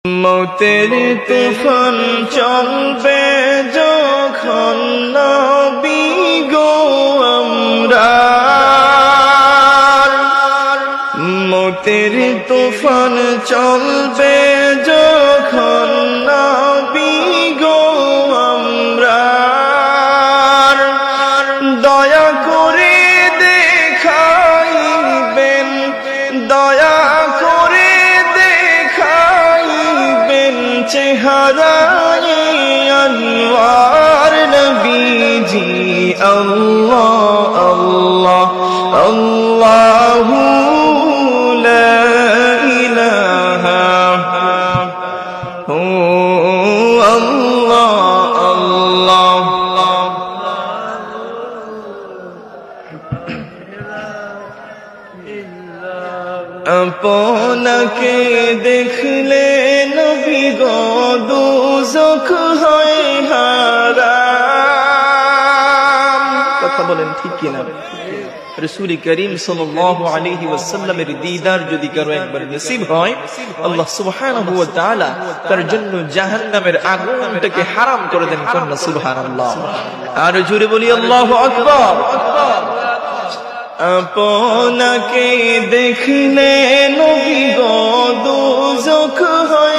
মৌতের তুফান চলবে যখন নবী গো আমরার, মৌতের তুফান চলবে যখন নবী গো আমরার, দয়া করে দেখাইবেন, দয়া করে দেখাইবেন চেহারায় আনওয়ার নবীজি। আল্লাহ আল্লাহ আল্লাহু লা ইলাহা আল্লাহ আল্লাহ। আপনাকে দেখলে নবী গো দুজখ হয় হারাম। কথা বলেন ঠিক কিনা? রাসূল করিম সাল্লাল্লাহু আলাইহি ওয়াসাল্লামের দিদার যদি কারো একবার নসিব হয়, আল্লাহ সুবহানাহু ওয়া তাআলা তার জন্য জাহান্নামের আগুনটাকে হারাম করে দেন। কন্যা সুবহানাল্লাহ। আর জোরে বলি আল্লাহু আকবার। আপনাকে দেখলে নবী গো দুজখ হয়